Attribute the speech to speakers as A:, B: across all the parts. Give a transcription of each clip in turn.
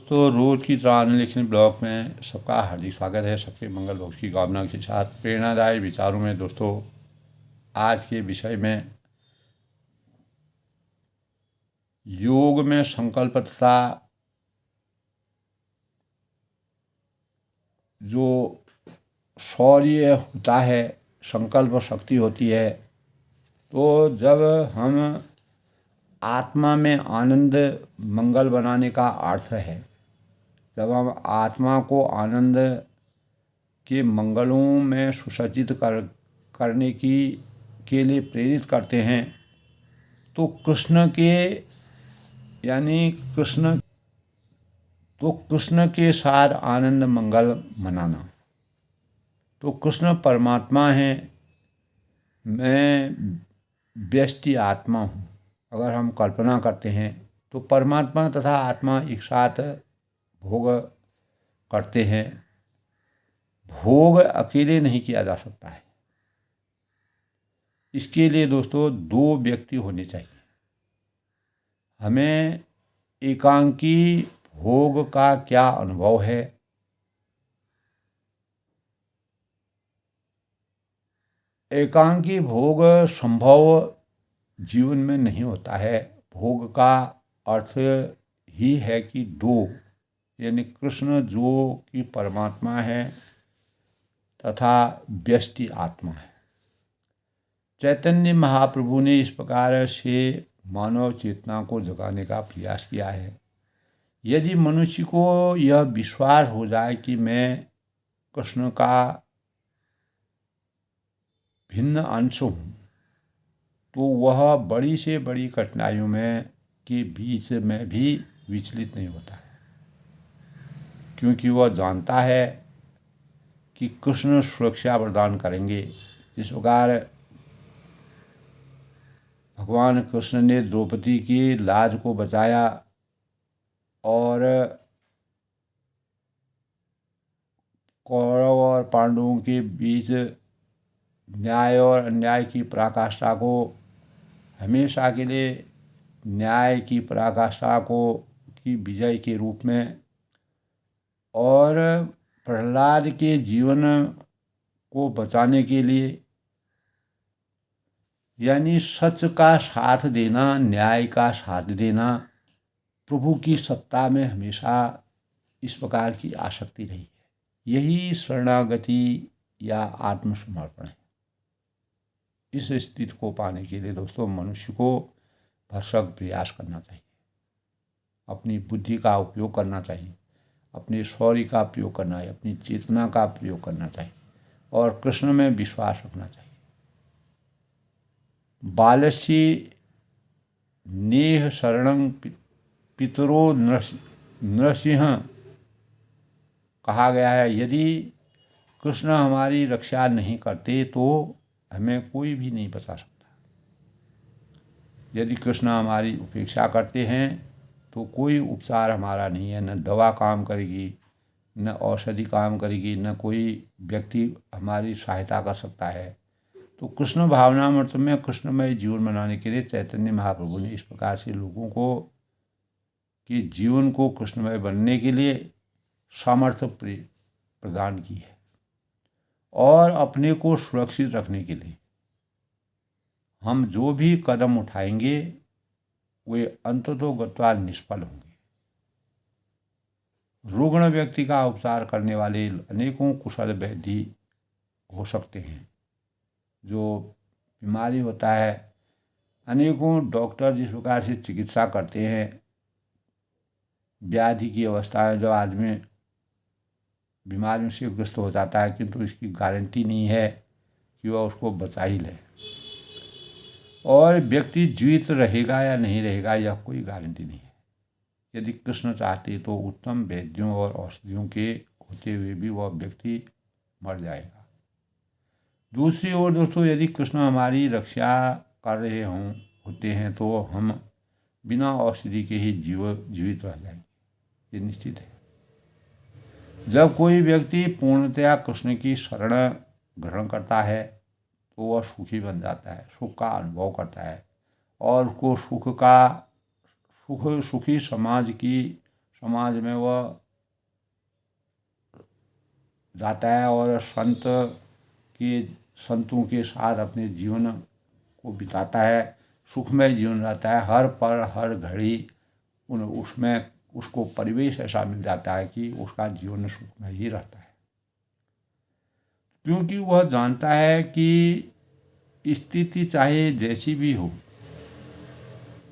A: तो रोज़ की तरह लिखने ब्लॉग में सबका हार्दिक स्वागत है। सबके मंगल भोग की कामना के साथ प्रेरणादायी विचारों में दोस्तों आज के विषय में योग में संकल्प तथा जो शौर्य होता है, संकल्प शक्ति होती है। तो जब हम आत्मा में आनंद मंगल बनाने का अर्थ है, जब हम आत्मा को आनंद के मंगलों में सुसज्जित करने के लिए प्रेरित करते हैं, तो कृष्ण के साथ आनंद मंगल मनाना। तो कृष्ण परमात्मा है, मैं व्यष्टि आत्मा हूँ। अगर हम कल्पना करते हैं तो परमात्मा तथा आत्मा एक साथ भोग करते हैं। भोग अकेले नहीं किया जा सकता है। इसके लिए दोस्तों दो व्यक्ति होने चाहिए। हमें एकांकी भोग का क्या अनुभव है, एकांकी भोग संभव जीवन में नहीं होता है। भोग का अर्थ ही है कि दो, यानी कृष्ण जो कि परमात्मा है तथा व्यष्टि आत्मा है। चैतन्य महाप्रभु ने इस प्रकार से मानव चेतना को जगाने का प्रयास किया है। यदि मनुष्य को यह विश्वास हो जाए कि मैं कृष्ण का भिन्न अंश हूँ, तो वह बड़ी से बड़ी कठिनाइयों में के बीच में भी विचलित नहीं होता है, क्योंकि वह जानता है कि कृष्ण सुरक्षा प्रदान करेंगे। इस प्रकार भगवान कृष्ण ने द्रौपदी की लाज को बचाया और कौरव और पांडवों के बीच न्याय और अन्याय की पराकाष्ठा को हमेशा के लिए न्याय की पराकाष्ठा की विजय के रूप में, और प्रहलाद के जीवन को बचाने के लिए, यानी सच का साथ देना, न्याय का साथ देना, प्रभु की सत्ता में हमेशा इस प्रकार की आसक्ति रही है। यही शरणागति या आत्मसमर्पण है। इस स्थिति को पाने के लिए दोस्तों मनुष्य को भरसक प्रयास करना चाहिए, अपनी बुद्धि का उपयोग करना चाहिए, अपने शौर्य का प्रयोग करना है, अपनी चेतना का प्रयोग करना चाहिए और कृष्ण में विश्वास रखना चाहिए। बालस्य नेह शरणं पितरो नृसिंह कहा गया है। यदि कृष्ण हमारी रक्षा नहीं करते तो हमें कोई भी नहीं बचा सकता। यदि कृष्ण हमारी उपेक्षा करते हैं तो कोई उपचार हमारा नहीं है, न दवा काम करेगी, न औषधि काम करेगी, न कोई व्यक्ति हमारी सहायता कर सकता है। तो कृष्ण भावनामृत में कृष्णमय जीवन बनाने के लिए चैतन्य महाप्रभु ने इस प्रकार से लोगों को कि जीवन को कृष्णमय बनने के लिए सामर्थ्य प्रदान की है, और अपने को सुरक्षित रखने के लिए हम जो भी कदम उठाएंगे वे अंततोगत्वा निष्फल होंगे। रुग्ण व्यक्ति का उपचार करने वाले अनेकों कुशल वैद्य हो सकते हैं। जो बीमारी होता है, अनेकों डॉक्टर जिस प्रकार से चिकित्सा करते हैं, व्याधि की अवस्था में जब आदमी बीमारियों से ग्रस्त हो जाता है, किंतु इसकी गारंटी नहीं है कि वह उसको बचा ही ले, और व्यक्ति जीवित रहेगा या नहीं रहेगा यह कोई गारंटी नहीं है। यदि कृष्ण चाहते तो उत्तम वैद्यों और औषधियों के होते हुए भी वह व्यक्ति मर जाएगा। दूसरी ओर दोस्तों, यदि कृष्ण हमारी रक्षा कर रहे होते हैं तो हम बिना औषधि के ही जीवित रह जाएंगे, ये निश्चित है। जब कोई व्यक्ति पूर्णतया कृष्ण की शरण ग्रहण करता है तो वह सुखी बन जाता है, सुख का अनुभव करता है, और उसको सुखी समाज में वह जाता है और संतों के साथ अपने जीवन को बिताता है। सुखमय जीवन रहता है, हर पल हर घड़ी उसमें उसको परिवेश ऐसा मिल जाता है कि उसका जीवन सुखमय ही रहता है, क्योंकि वह जानता है कि स्थिति चाहे जैसी भी हो,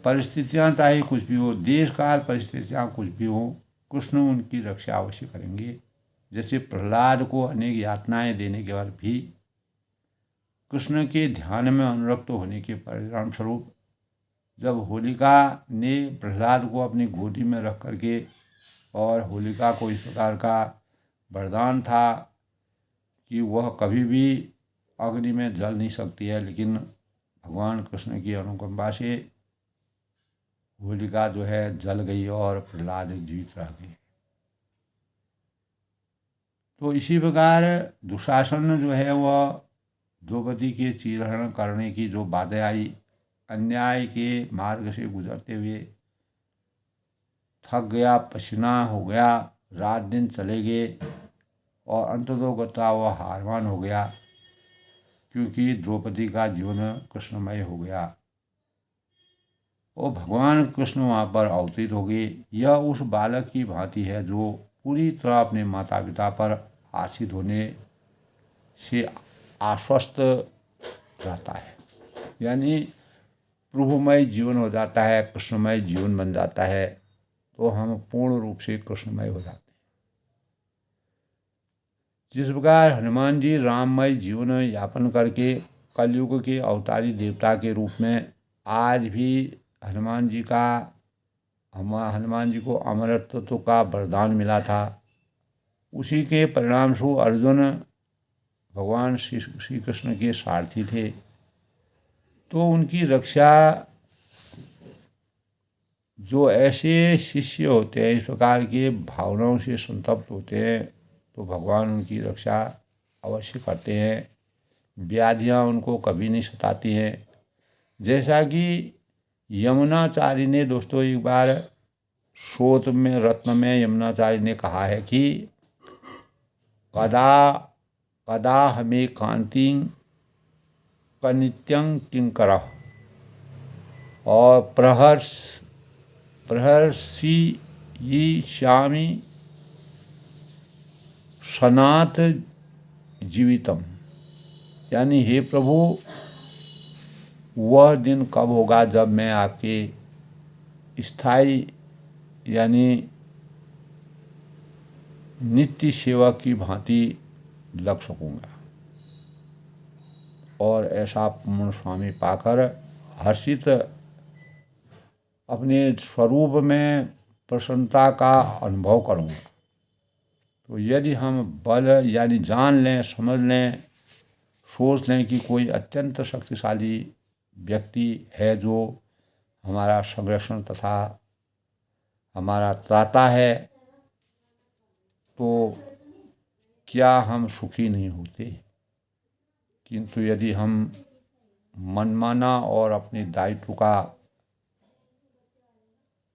A: परिस्थितियां चाहे कुछ भी हो, देश काल परिस्थितियां कुछ भी हो, कृष्ण उनकी रक्षा अवश्य करेंगे। जैसे प्रहलाद को अनेक यातनाएं देने के बाद भी कृष्ण के ध्यान में अनुरक्त होने के परिणाम स्वरूप जब होलिका ने प्रहलाद को अपनी गोदी में रख करके, और होलिका को इस प्रकार का वरदान था कि वह कभी भी अग्नि में जल नहीं सकती है, लेकिन भगवान कृष्ण की अनुकंपा से होलिका जो है जल गई और प्रहलाद जीवित रह गए। तो इसी प्रकार दुशासन जो है वह द्रौपदी के चीरहरण करने की जो बातें आई, अन्याय के मार्ग से गुजरते हुए थक गया, पसीना हो गया, रात दिन चले गए और अंततोगत्वा वह हारवान हो गया, क्योंकि द्रौपदी का जीवन कृष्णमय हो गया और भगवान कृष्ण वहाँ पर अवतरित हो गए। यह उस बालक की भांति है जो पूरी तरह अपने माता पिता पर आश्रित होने से आश्वस्त रहता है, यानी प्रभुमय जीवन हो जाता है, कृष्णमय जीवन बन जाता है, तो हम पूर्ण रूप से कृष्णमय हो जाते हैं। जिस प्रकार हनुमान जी राममय जीवन यापन करके कलयुग के अवतारी देवता के रूप में आज भी हनुमान जी को अमरत्व का वरदान मिला था, उसी के परिणाम स्वरूप अर्जुन भगवान श्री कृष्ण के सारथी थे। तो उनकी रक्षा जो ऐसे शिष्य होते हैं, इस प्रकार के भावनाओं से संतप्त होते हैं, तो भगवान उनकी रक्षा अवश्य करते हैं। व्याधियाँ उनको कभी नहीं सताती हैं। जैसा कि यमुनाचार्य ने दोस्तों एक बार शोध में रत्न में यमुनाचार्य ने कहा है कि कदा हमें कांति कनित्यं किंकरः और प्रहर्षयिष्यामि सनात जीवितम, यानी हे प्रभु वह दिन कब होगा जब मैं आपके स्थायी यानी नित्य सेवा की भांति लग सकूँगा और ऐसा पूर्ण स्वामी पाकर हर्षित अपने स्वरूप में प्रसन्नता का अनुभव करूँगा। तो यदि हम बल यानी जान लें, समझ लें, सोच लें कि कोई अत्यंत शक्तिशाली व्यक्ति है जो हमारा संरक्षण तथा हमारा त्राता है, तो क्या हम सुखी नहीं होते? किंतु यदि हम मनमाना और अपने दायित्व का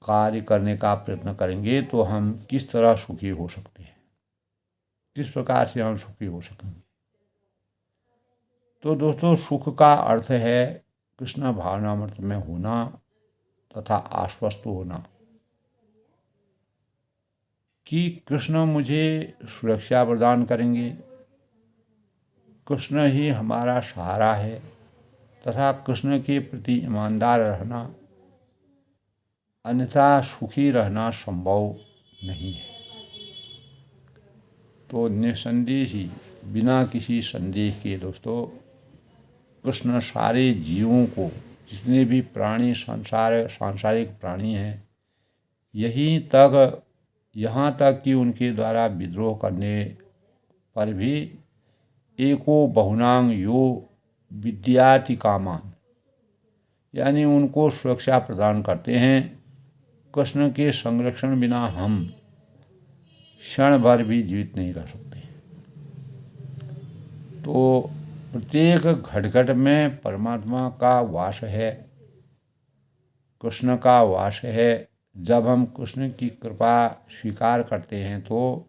A: कार्य करने का प्रयत्न करेंगे तो हम किस तरह सुखी हो सकते हैं, किस प्रकार से हम सुखी हो सकेंगे? तो दोस्तों सुख का अर्थ है कृष्ण भावनामृत में होना तथा आश्वस्त होना कि कृष्ण मुझे सुरक्षा प्रदान करेंगे, कृष्ण ही हमारा सहारा है तथा कृष्ण के प्रति ईमानदार रहना, अन्यथा सुखी रहना संभव नहीं है। तो निसंदेह ही बिना किसी संदेह के दोस्तों कृष्ण सारे जीवों को, जितने भी प्राणी सांसारिक प्राणी हैं, यहाँ तक कि उनके द्वारा विद्रोह करने पर भी एको बहुनांग यो विद्याति कामान, यानी उनको सुरक्षा प्रदान करते हैं। कृष्ण के संरक्षण बिना हम क्षण भर भी जीवित नहीं रह सकते। तो प्रत्येक घटघट में परमात्मा का वास है, कृष्ण का वास है, जब हम कृष्ण की कृपा स्वीकार करते हैं तो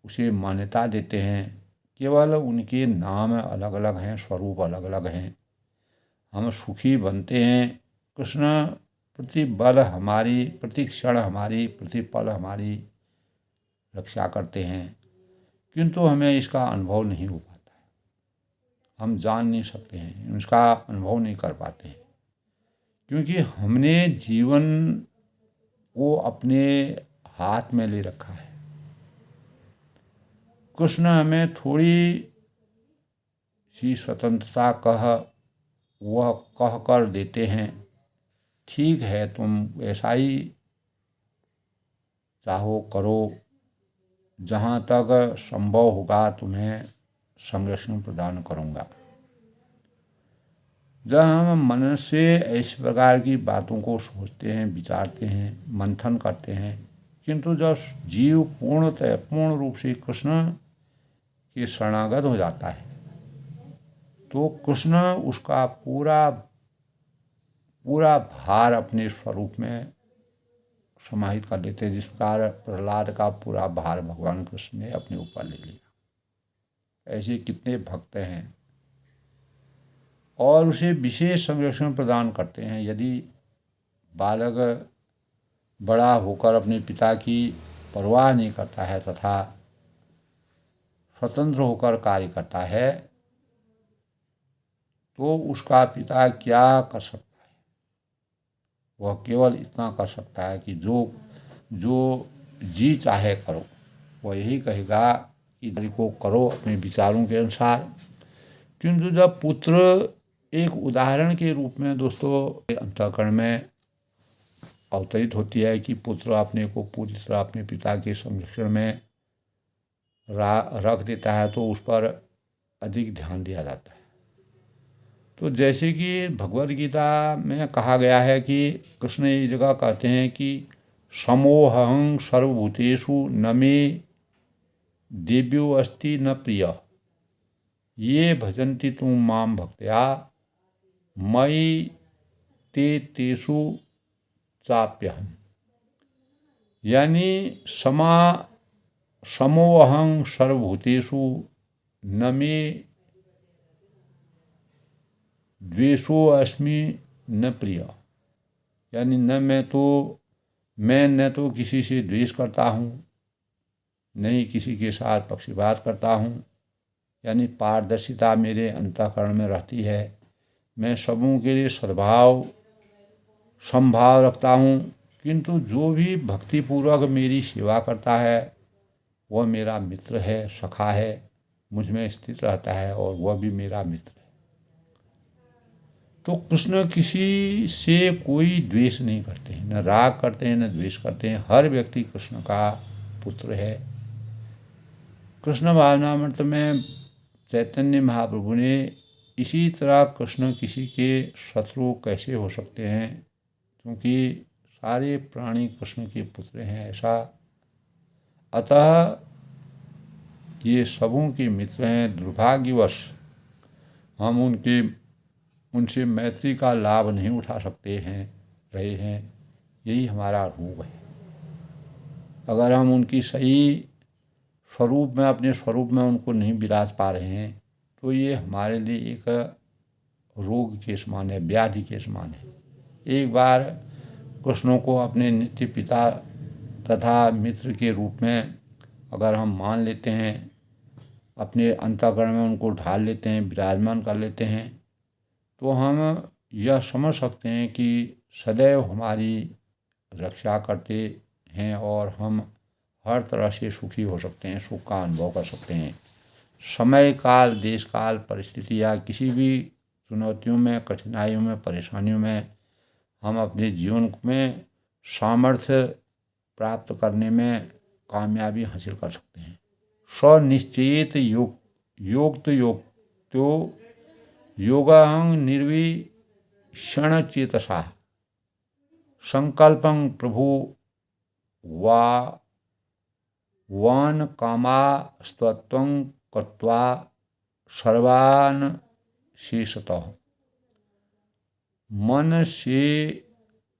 A: उसे मान्यता देते हैं। केवल उनके नाम अलग अलग हैं, स्वरूप अलग अलग हैं। हम सुखी बनते हैं। कृष्ण प्रतिबल हमारी, प्रति क्षण हमारी, प्रतिपल हमारी रक्षा करते हैं, किंतु हमें इसका अनुभव नहीं हो पाता है। हम जान नहीं सकते हैं, उसका अनुभव नहीं कर पाते हैं, क्योंकि हमने जीवन को अपने हाथ में ले रखा है। कृष्ण हमें थोड़ी सी स्वतंत्रता वह कह कर देते हैं, ठीक है तुम ऐसा ही चाहो करो, जहाँ तक संभव होगा तुम्हें संरक्षण प्रदान करूँगा। जब हम मन से इस प्रकार की बातों को सोचते हैं, विचारते हैं, मंथन करते हैं, किंतु जब जीव पूर्ण रूप से कृष्ण के शरणागत हो जाता है तो कृष्ण उसका पूरा पूरा भार अपने स्वरूप में समाहित कर लेते हैं। जिस प्रकार प्रहलाद का पूरा भार भगवान कृष्ण ने अपने ऊपर ले लिया। ऐसे कितने भक्त हैं और उसे विशेष संरक्षण प्रदान करते हैं। यदि बालक बड़ा होकर अपने पिता की परवाह नहीं करता है तथा स्वतंत्र होकर कार्य करता है तो उसका पिता क्या कर सकता है? वह केवल इतना कर सकता है कि जो जी चाहे करो। वह यही कहेगा कि को करो अपने विचारों के अनुसार। किंतु जब पुत्र एक उदाहरण के रूप में दोस्तों अंतःकरण में अवतरित होती है कि पुत्र अपने को पूरी तरह अपने पिता के संरक्षण में रख देता है तो उस पर अधिक ध्यान दिया जाता है। तो जैसे कि भगवद गीता में कहा गया है कि कृष्ण एक जगह कहते हैं कि समोहं सर्वभूतेषु न मे देव्यो अस्ति न प्रिय ये भजन्ति तुम माम भक्त्या मयि ते तेषु चाप्यहम्। यानी समोहं सर्वभूतेषु न मे द्वेषो अस्मि न प्रिय। यानी मैं न तो किसी से द्वेष करता हूँ, न ही किसी के साथ पक्षपात करता हूँ। यानी पारदर्शिता मेरे अंतःकरण में रहती है। मैं सबों के लिए समभाव रखता हूँ, किंतु जो भी भक्तिपूर्वक मेरी सेवा करता है वह मेरा मित्र है, सखा है, मुझ में स्थित रहता है और वह भी मेरा मित्र है। तो कृष्ण किसी से कोई द्वेष नहीं करते हैं, न राग करते हैं, न द्वेष करते हैं। हर व्यक्ति कृष्ण का पुत्र है। कृष्ण भावनामृत में चैतन्य महाप्रभु ने इसी तरह कृष्ण किसी के शत्रु कैसे हो सकते हैं, क्योंकि सारे प्राणी कृष्ण के पुत्र हैं ऐसा। अतः ये सबों के मित्र हैं। दुर्भाग्यवश हम उनसे मैत्री का लाभ नहीं उठा सकते रहे हैं। यही हमारा रोग है। अगर हम उनकी सही स्वरूप में, अपने स्वरूप में उनको नहीं विराज पा रहे हैं तो ये हमारे लिए एक रोग के समान है, व्याधि के समान है। एक बार कृष्णों को अपने नित्य पिता तथा मित्र के रूप में अगर हम मान लेते हैं, अपने अंतःकरण में उनको ढाल लेते हैं, विराजमान कर लेते हैं, तो हम यह समझ सकते हैं कि सदैव हमारी रक्षा करते हैं और हम हर तरह से सुखी हो सकते हैं, सुख का अनुभव कर सकते हैं। समय काल, देश काल, परिस्थिति या किसी भी चुनौतियों में, कठिनाइयों में, परेशानियों में हम अपने जीवन में सामर्थ्य प्राप्त करने में कामयाबी हासिल कर सकते हैं। स्वनिश्चित योक्तो योगाहं निर्विषण चेतसा संकल्पं प्रभु वान कामास्तत्वं कृत्वा सर्वान शेषतः। मन से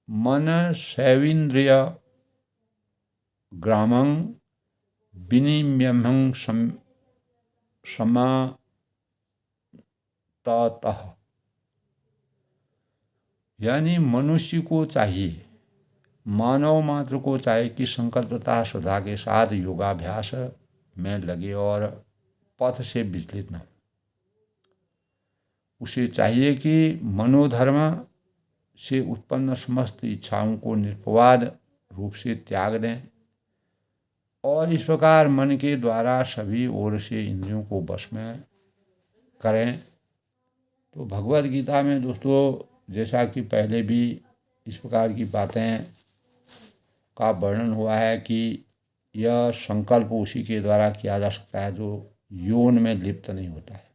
A: मन शैवीन्द्रिय ग्रामं विनिम्यं समततः। यानी मनुष्य को चाहिए, मानव मात्र को चाहिए कि संकल्प तथा श्रद्धा के साथ योगाभ्यास में लगे और पथ से विचलित न हो। उसे चाहिए कि मनोधर्म से उत्पन्न समस्त इच्छाओं को निरपवाद रूप से त्याग दें और इस प्रकार मन के द्वारा सभी ओर से इंद्रियों को वश में करें। तो भगवद गीता में दोस्तों जैसा कि पहले भी इस प्रकार की बातें का वर्णन हुआ है कि यह संकल्प उसी के द्वारा किया जा सकता है जो यौन में लिप्त नहीं होता है।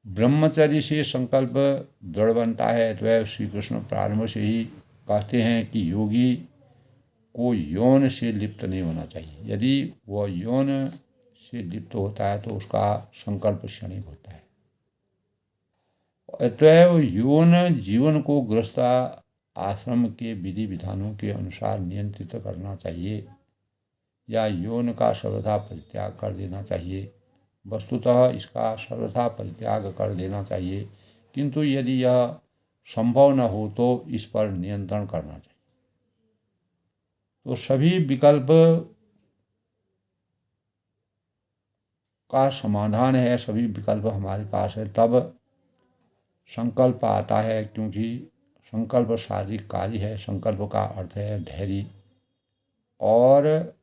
A: ब्रह्मचर्य से संकल्प दृढ़ बनता है। तो श्री कृष्ण प्रारंभ से ही कहते हैं कि योगी को यौन से लिप्त नहीं होना चाहिए। यदि वह यौन से लिप्त होता है तो उसका संकल्प क्षणिक होता है। अतएव यौन जीवन को गृहस्थ आश्रम के विधि विधानों के अनुसार नियंत्रित करना चाहिए या यौन का सर्वथा परित्याग कर देना चाहिए। वस्तुतः इसका सर्वथा परित्याग कर देना चाहिए, किंतु यदि यह संभव न हो तो इस पर नियंत्रण करना चाहिए। तो सभी विकल्प का समाधान है, सभी विकल्प हमारे पास है तब संकल्प आता है, क्योंकि संकल्प शारीरिक कार्य है। संकल्प का अर्थ है धैर्य और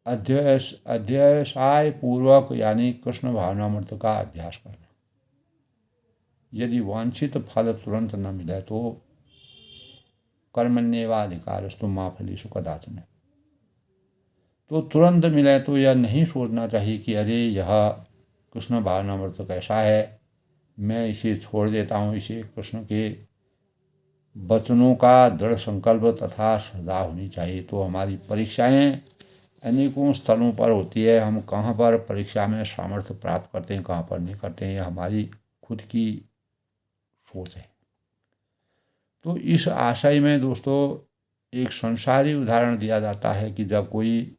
A: अध्यवसाय पूर्वक यानी कृष्ण भावनामृत का अभ्यास करना। यदि वांछित फल तुरंत न मिले तो कर्मण्येवाधिकारस्तु मा फलेषु कदाचन। तो तुरंत मिले तो यह नहीं सोचना चाहिए कि अरे यह कृष्ण भावनामृत कैसा है, मैं इसे छोड़ देता हूँ। इसे कृष्ण के वचनों का दृढ़ संकल्प तथा श्रद्धा होनी चाहिए। तो हमारी परीक्षाएं अनेकों स्थलों पर होती है। हम कहाँ पर परीक्षा में सामर्थ्य प्राप्त करते हैं, कहाँ पर नहीं करते हैं, यह हमारी खुद की सोच है। तो इस आशय में दोस्तों एक संसारी उदाहरण दिया जाता है कि जब कोई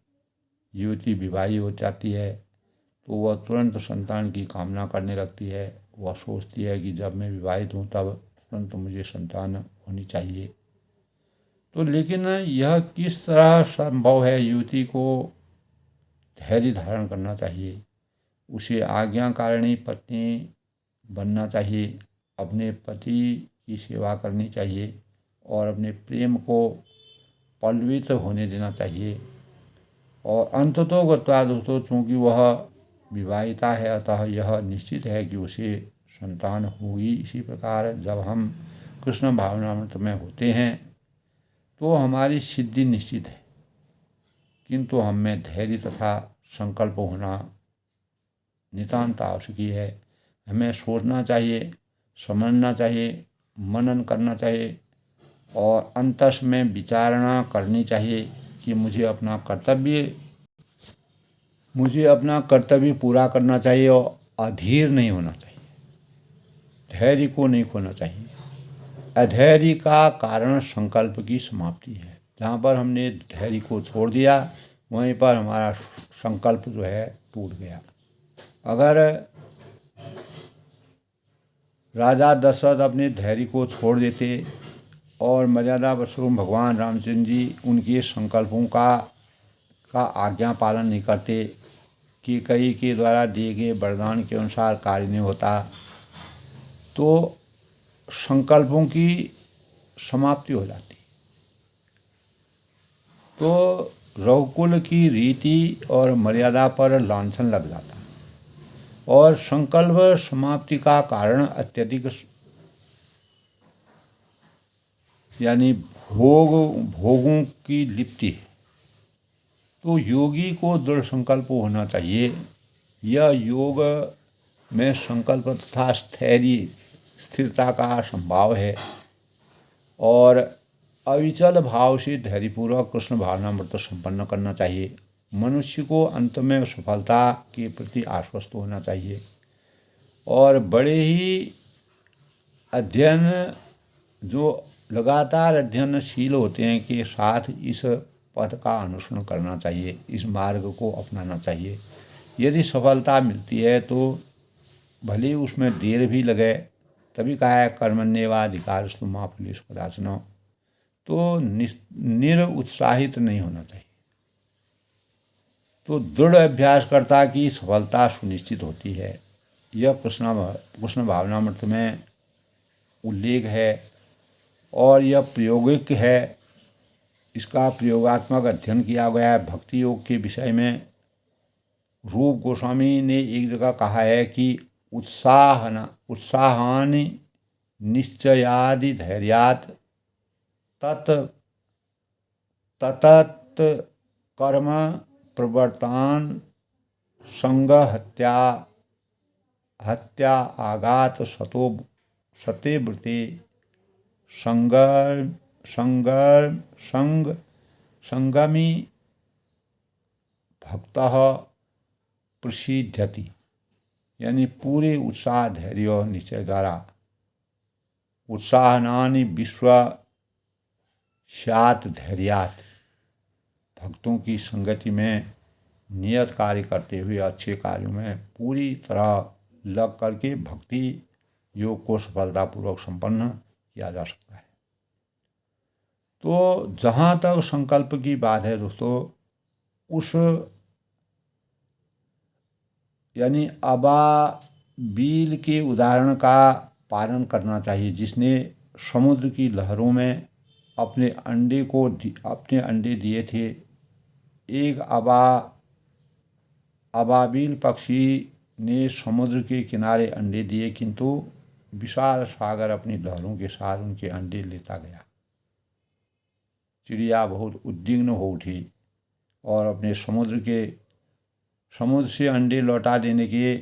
A: युवती विवाही हो जाती है तो वह तुरंत संतान की कामना करने लगती है। वह सोचती है कि जब मैं विवाहित हूँ तब तुरंत मुझे संतान होनी चाहिए। तो लेकिन यह किस तरह संभव है? युवती को धैर्य धारण करना चाहिए, उसे आज्ञाकारिणी पत्नी बनना चाहिए, अपने पति की सेवा करनी चाहिए और अपने प्रेम को पल्लवित होने देना चाहिए। और अंततोगत्वा दोस्तों चूँकि वह विवाहिता है अतः यह निश्चित है कि उसे संतान होगी। इसी प्रकार जब हम कृष्ण भावनामृत में होते हैं तो हमारी सिद्धि निश्चित है, किंतु हम में धैर्य तथा संकल्प होना नितांत आवश्यक है। हमें सोचना चाहिए, समझना चाहिए, मनन करना चाहिए और अंतस में विचारणा करनी चाहिए कि मुझे अपना कर्तव्य पूरा करना चाहिए और अधीर नहीं होना चाहिए, धैर्य को नहीं खोना चाहिए। अधैर्य का कारण संकल्प की समाप्ति है। जहाँ पर हमने धैर्य को छोड़ दिया वहीं पर हमारा संकल्प जो है टूट गया। अगर राजा दशरथ अपने धैर्य को छोड़ देते और मर्यादा पुरुषोत्तम भगवान रामचंद्र जी उनके संकल्पों का आज्ञा पालन नहीं करते कि कई के द्वारा दिए गए वरदान के अनुसार कार्य नहीं होता, तो संकल्पों की समाप्ति हो जाती। तो रघुकुल की रीति और मर्यादा पर लांछन लग जाता और संकल्प समाप्ति का कारण अत्यधिक यानी भोगों की लिप्ति है। तो योगी को दृढ़ संकल्प होना चाहिए। यह योग में संकल्प तथा स्थैर्य स्थिरता का संभाव है और अविचल भाव से धैर्यपूर्वक कृष्ण भावनामृत संपन्न करना चाहिए। मनुष्य को अंत में सफलता के प्रति आश्वस्त होना चाहिए और बड़े ही अध्ययन जो लगातार अध्ययनशील होते हैं के साथ इस पथ का अनुसरण करना चाहिए, इस मार्ग को अपनाना चाहिए। यदि सफलता मिलती है तो भले ही उसमें देर भी लगे, तभी कहा है कर्मण्येवाधिकारस्तु मा फलेषु कदाचन। तो निरुत्साहित नहीं होना चाहिए। तो दृढ़ अभ्यासकर्ता की सफलता सुनिश्चित होती है। यह कृष्ण भावनामृत में उल्लेख है और यह प्रायोगिक है। इसका प्रयोगात्मक अध्ययन किया गया है भक्ति योग के विषय में। रूप गोस्वामी ने एक जगह कहा है कि उत्साहानि निश्चयादि धैर्यात् ततत कर्म प्रवर्तान संग हत्या आघात सते वृते संगमी भक्तः प्रसिद्ध्यति। यानी पूरे उत्साह धैर्य और निश्चय द्वारा उत्साहनानि विश्व स्यात् धैर्यात्, भक्तों की संगति में नियत कार्य करते हुए अच्छे कार्यों में पूरी तरह लग करके भक्ति योग को सफलतापूर्वक संपन्न किया जा सकता है। तो जहाँ तक संकल्प की बात है दोस्तों, उस यानी अबाबील के उदाहरण का पालन करना चाहिए, जिसने समुद्र की लहरों में अपने अंडे दिए थे। एक अबाबील पक्षी ने समुद्र के किनारे अंडे दिए, किंतु विशाल सागर अपनी लहरों के साथ उनके अंडे लेता गया। चिड़िया बहुत उद्विग्न हो उठी और अपने समुद्र से अंडे लौटा देने के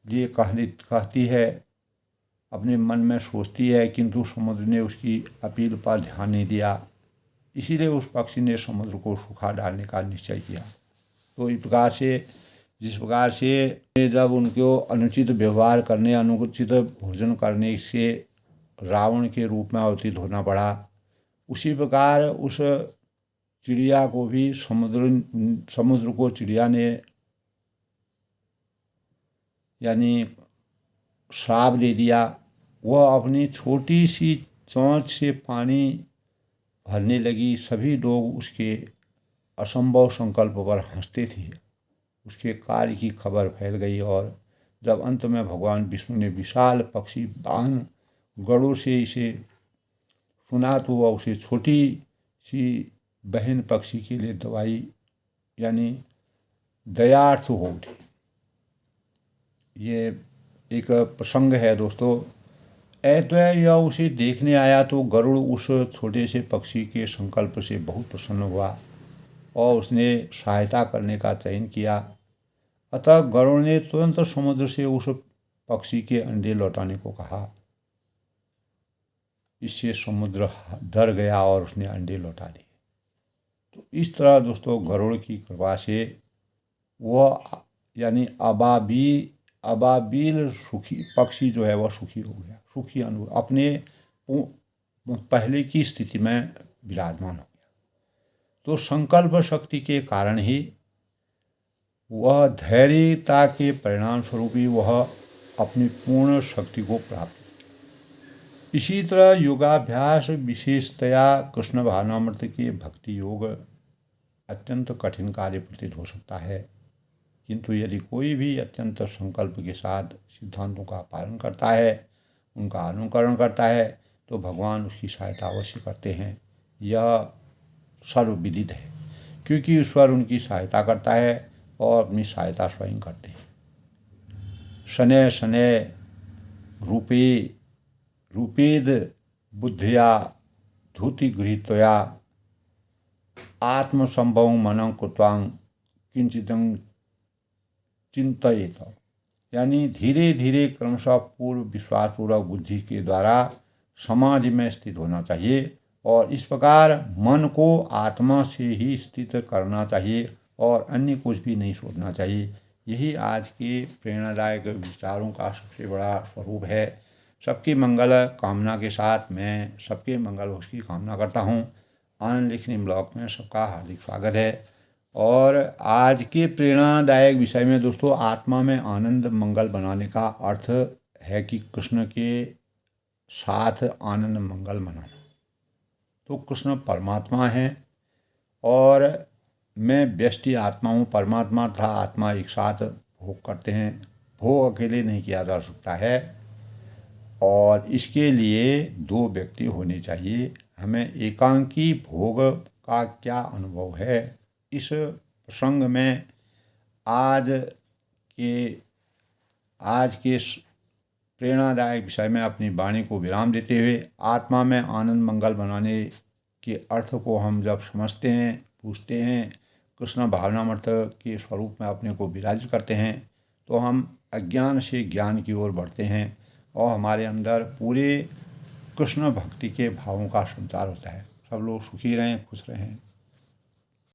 A: लिए कहती है, अपने मन में सोचती है, किंतु समुद्र ने उसकी अपील पर ध्यान नहीं दिया। इसीलिए उस पक्षी ने समुद्र को सूखा डालने का निश्चय किया। तो जिस प्रकार से जब उनको अनुचित व्यवहार करने, अनुचित भोजन करने से रावण के रूप में अवतीर्ण होना पड़ा, उसी प्रकार उस चिड़िया को भी समुद्र को चिड़िया ने यानी श्राप दे दिया। वह अपनी छोटी सी चोंच से पानी भरने लगी। सभी लोग उसके असंभव संकल्प पर हंसते थे। उसके कार्य की खबर फैल गई और जब अंत में भगवान विष्णु ने विशाल पक्षी वाहन गरुड़ से इसे सुना, तो वह उसे छोटी सी बहन पक्षी के लिए दवाई यानी दयार्थ हो उठी। ये एक प्रसंग है दोस्तों। अतः यह उसे देखने आया तो गरुड़ उस छोटे से पक्षी के संकल्प से बहुत प्रसन्न हुआ और उसने सहायता करने का चयन किया। अतः गरुड़ ने तुरंत समुद्र से उस पक्षी के अंडे लौटाने को कहा। इससे समुद्र डर गया और उसने अंडे लौटा दिए। तो इस तरह दोस्तों गरुड़ की कृपा से वह यानी अबाबील सुखी पक्षी जो है वह सुखी हो गया, सुखी अनुभव अपने पहले की स्थिति में विराजमान हो गया। तो संकल्प शक्ति के कारण ही वह धैर्यता के परिणाम स्वरूप ही वह अपनी पूर्ण शक्ति को प्राप्त। इसी तरह योगाभ्यास विशेषतया कृष्ण भावनामृत के भक्ति योग अत्यंत कठिन कार्य प्रतीत हो सकता है, किंतु यदि कोई भी अत्यंत संकल्प के साथ सिद्धांतों का पालन करता है, उनका अनुकरण करता है, तो भगवान उसकी सहायता अवश्य करते हैं। यह सर्वविदित है, क्योंकि ईश्वर उनकी सहायता करता है और अपनी सहायता स्वयं करते हैं। शनैः शनैः रूपेद बुद्धिया धूति गृहीत्वया आत्मसंभवं मनं कृत्वां किंचितं चिंतयेत। यानी धीरे धीरे क्रमशः पूर्व विश्वासपूर्वक बुद्धि के द्वारा समाधि में स्थित होना चाहिए और इस प्रकार मन को आत्मा से ही स्थित करना चाहिए और अन्य कुछ भी नहीं सोचना चाहिए। यही आज के प्रेरणादायक विचारों का सबसे बड़ा स्वरूप है। सबकी मंगल कामना के साथ मैं सबके मंगल होश की कामना करता हूँ। आनंद लिखनी ब्लॉग में सबका हार्दिक स्वागत है। और आज के प्रेरणादायक विषय में दोस्तों, आत्मा में आनंद मंगल बनाने का अर्थ है कि कृष्ण के साथ आनंद मंगल मनाना। तो कृष्ण परमात्मा है और मैं व्यष्टि आत्मा हूँ। परमात्मा तथा आत्मा एक साथ भोग करते हैं। भोग अकेले नहीं किया जा सकता है और इसके लिए दो व्यक्ति होने चाहिए। हमें एकांकी भोग का क्या अनुभव है, इस प्रसंग में आज के प्रेरणादायक विषय में अपनी वाणी को विराम देते हुए आत्मा में आनंद मंगल बनाने के अर्थ को हम जब समझते हैं, पूछते हैं, कृष्ण भावनामृत के स्वरूप में अपने को विराजित करते हैं, तो हम अज्ञान से ज्ञान की ओर बढ़ते हैं और हमारे अंदर पूरे कृष्ण भक्ति के भावों का संचार होता है। सब लोग सुखी रहें, खुश रहें।